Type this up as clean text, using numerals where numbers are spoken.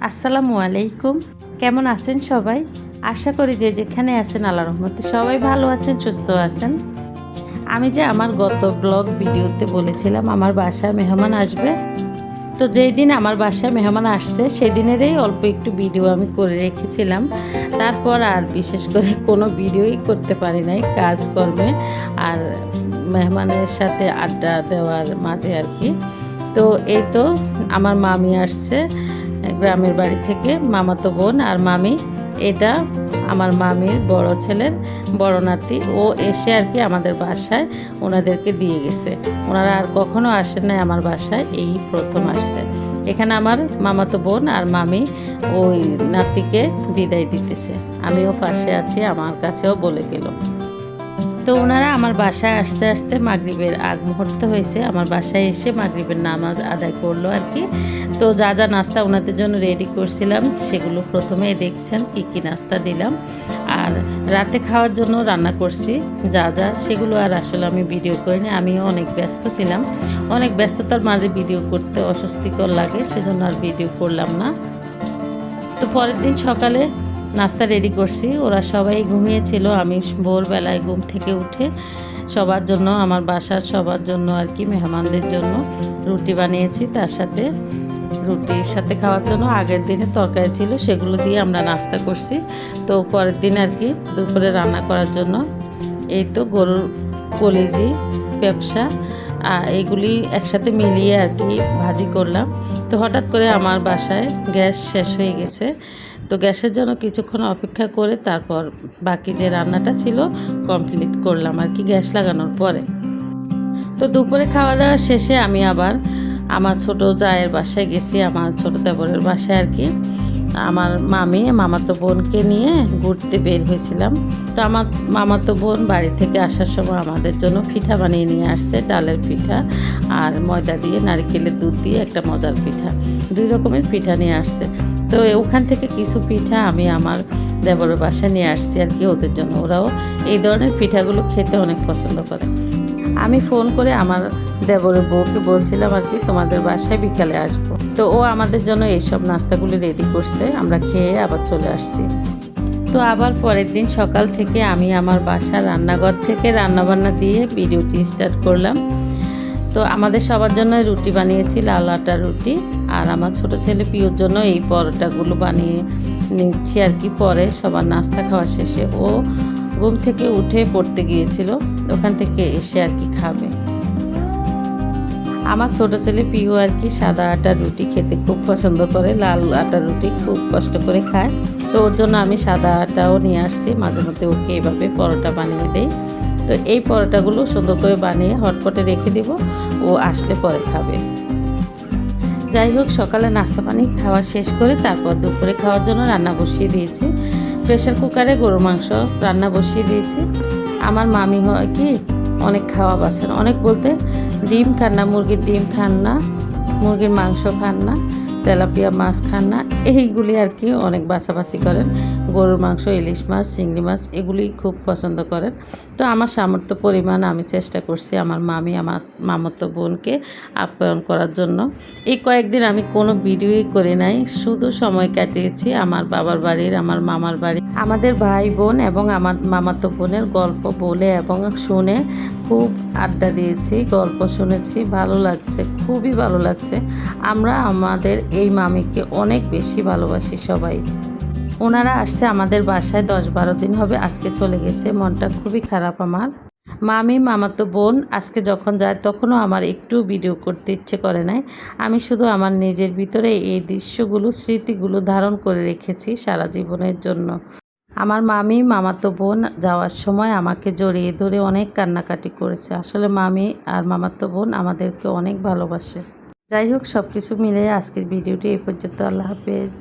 আসসালামু আলাইকুম। কেমন আছেন সবাই? আশা করি যে যেখানে আছেন আল্লাহর রহমতে সবাই ভালো আছেন, সুস্থ আছেন। আমি যে আমার গত ব্লগ ভিডিওতে বলেছিলাম আমার বাসায় মেহমান আসবে। তো যেই দিন আমার বাসায় মেহমান আসছে সেদিনেরই অল্প একটু ভিডিও আমি করে রেখেছিলাম। তারপর আর বিশেষ করে কোনো ভিডিওই করতে পারি নাই কাজকর্মে আর মেহমানের সাথে আড্ডা দেওয়ার মাঝে আর কি। তো এই তো আমার মামি আসছে গ্রামের বাড়ি থেকে, মামাতো বোন আর মামি। এটা আমার মামির বড় ছেলের বড় নাতি, ও এসে আর কি আমাদের বাসায় ওনাদেরকে দিয়ে গেছে। ওনারা আর কখনো আসেন নাই আমার বাসায়, এই প্রথম আসছে। এখানে আমার মামাতো বোন আর মামি ওই নাতিকে বিদায় দিতেছে, আমিও পাশে আছি, আমার কাছেও বলে গেল। তো ওনারা আমার বাসায় আসতে আসতে মাগরিবের আগ মুহূর্ত হয়েছে, আমার বাসায় এসে মাগরিবের নামাজ আদায় করলো আর কি। তো যা যা নাস্তা ওনাদের জন্য রেডি করছিলাম সেগুলো প্রথমে দেখছেন কি কি নাস্তা দিলাম। আর রাতে খাওয়ার জন্য রান্না করছি যা যা, সেগুলো আর আসলে আমি ভিডিও করিনি, আমিও অনেক ব্যস্ত ছিলাম। অনেক ব্যস্ততার মাঝে ভিডিও করতে অস্বস্তিকর লাগে, সেজন্য আর ভিডিও করলাম না। তো পরের দিন সকালে নাস্তা রেডি করছি, ওরা সবাই ঘুমিয়েছিল। আমি ভোরবেলায় ঘুম থেকে উঠে সবার জন্য, আমার বাসার সবার জন্য আর কি, মেহমানদের জন্য রুটি বানিয়েছি। তার সাথে রুটির সাথে খাওয়ার জন্য আগের দিনে তরকারি ছিল, সেগুলো দিয়ে আমরা নাস্তা করছি। তো পরের দিন আর কি দুপুরে রান্না করার জন্য এই তো গরুর কলিজি, পেপসা এইগুলি একসাথে মিলিয়ে আর কি ভাজি করলাম। তো হঠাৎ করে আমার বাসায় গ্যাস শেষ হয়ে গেছে। তো গ্যাসের জন্য কিছুক্ষণ অপেক্ষা করে তারপর বাকি যে রান্নাটা ছিল কমপ্লিট করলাম আর কি, গ্যাস লাগানোর পরে। তো দুপুরে খাওয়া দাওয়া শেষে আমি আবার আমার ছোট জায়ের বাসায় গেছি, আমার ছোট দেবরের বাসায় আর কি। আমার মামি মামাতো বোনকে নিয়ে ঘুরতে বের হয়েছিলাম। তো আমার মামাতো বোন বাড়ি থেকে আসার সময় আমাদের জন্য পিঠা বানিয়ে নিয়ে আসছে, ডালের পিঠা আর ময়দা দিয়ে নারকেলের দুধ দিয়ে একটা মজার পিঠা, 2 রকমের পিঠা নিয়ে আসছে। তো ওখান থেকে কিছু পিঠা আমি আমার দেবরের বাসায় নিয়ে আসছি আর কি ওদের জন্য, ওরাও এই ধরনের পিঠাগুলো খেতে অনেক পছন্দ করে। আমি ফোন করে আমার দেবরের বউকে বলছিলাম আর কি তোমাদের বাসায় বিকালে আসবো। তো ও আমাদের জন্য এইসব নাস্তাগুলি রেডি করছে, আমরা খেয়ে আবার চলে আসছি। তো আবার পরের দিন সকাল থেকে আমি আমার বাসার রান্নাঘর থেকে রান্নাবান্না দিয়ে ভিডিওটি স্টার্ট করলাম। তো আমাদের সবার জন্য রুটি বানিয়েছি, লাল আটার রুটি, আর আমার ছোট ছেলে পিওর জন্য এই পরোটাগুলো বানিয়ে নিচ্ছি আর কি। পরে সবার নাস্তা খাওয়া শেষে ও ঘুম থেকে উঠে পড়তে গিয়েছিল, ওখান থেকে এসে আর কি খাবে। আমার ছোট ছেলে পিও আর কি সাদা আটার রুটি খেতে খুব পছন্দ করে, লাল আটার রুটি খুব কষ্ট করে খায়। তো ওর জন্য আমি সাদা আটাও নিয়ে আসছি, মাঝে মধ্যে ওকে এভাবে পরোটা বানিয়ে দেই। তো এই পরোটাগুলো সুন্দর করে বানিয়ে হটপটে রেখে দিব, ও আসলে পরে খাবে। যাই হোক, সকালে নাস্তা পানি খাওয়া শেষ করে তারপর দুপুরে খাওয়ার জন্য রান্না বসিয়ে দিয়েছি। প্রেশার কুকারে গরুর মাংস রান্না বসিয়ে দিয়েছি। আমার মামি হয় কি অনেক খাওয়া বাসেন, অনেক বলতে ডিম খান না, মুরগির ডিম খান না, মুরগির মাংস খান না, তেলাপিয়া মাছ খান না, এইগুলি আর কি অনেক বাছাবাছি করেন। গরুর মাংস, ইলিশ মাছ, চিংড়ি মাছ এগুলি খুব পছন্দ করেন। তো আমার সামর্থ্য পরিমাণ আমি চেষ্টা করছি আমার মামি আমার মামাতো বোনকে আপ্যায়ন করার জন্য। এই কয়েকদিন আমি কোনো ভিডিওই করি নাই, শুধু সময় কাটিয়েছি আমার বাবার বাড়ির, আমার মামার বাড়ি, আমাদের ভাই বোন এবং আমার মামাতো বোনের গল্প বলে এবং শুনে খুব আড্ডা দিয়েছি, গল্প শুনেছি, ভালো লাগছে, খুবই ভালো লাগছে। আমরা আমাদের এই মামিকে অনেক বেশি ভালোবাসি সবাই। ওনারা আসছে আমাদের বাসায় 10-12 দিন হবে, আজকে চলে গেছে, মনটা খুবই খারাপ আমার। মামি মামাতো বোন আজকে যখন যায় তখনও আমার একটু ভিডিও করতে ইচ্ছে করে নাই। আমি শুধু আমার নিজের ভিতরে এই দৃশ্যগুলো, স্মৃতিগুলো ধারণ করে রেখেছি সারা জীবনের জন্য। আমার মামি মামাতো বোন যাওয়ার সময় আমাকে জড়িয়ে ধরে অনেক কান্নাকাটি করেছে। আসলে মামি আর মামাতো বোন আমাদেরকে অনেক ভালোবাসে। যাই হোক, সব কিছু মিলে আজকের ভিডিওটি এই পর্যন্ত। আল্লাহ হাফেজ।